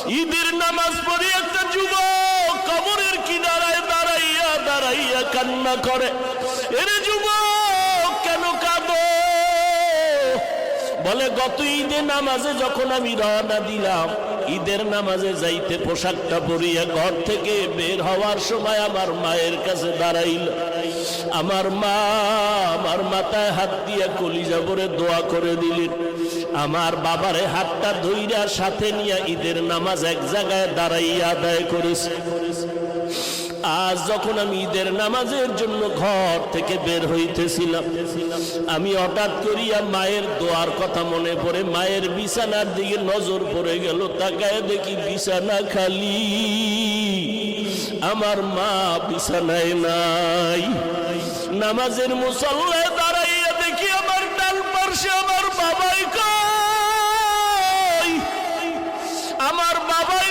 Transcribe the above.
ঈদের নামাজ পড়ে একটা যুবক কবরের কিনারায় দাঁড়াইয়া দাঁড়াইয়া কান্না করে। এরে যুবক কেন কাঁদো? বলে গত ঈদের নামাজে যখন আমি রওনা দিলাম, ঈদের নামাজে যাইতে পোশাকটা পরিয়া ঘর থেকে বের হওয়ার সময় আমার মায়ের কাছে দাঁড়াইল। আমার মা আমার মাথায় হাত দিয়া কলিজা ভরে দোয়া করে দিলেন। আমার বাবারে হাতটা ধইরা সাথে নিয়ে ঈদের নামাজ এক জায়গায় দাঁড়াইয়া আদায় করেছে। আজ যখন আমি ঈদের নামাজের জন্য ঘর থেকে বের হইতেছিলাম, আমি হঠাৎ করিয়া মায়ের দোয়ার কথা মনে পড়ে মায়ের বিছানার দিকে নজর পড়ে গেল। তাকায় দেখি বিছানা খালি, আমার মা বিছানায় নাই। নামাজের মুসল্লায় দাঁড়াইয়া দেখি আমার ডান পাশে আমার বাবাই কই, আমার বাবাই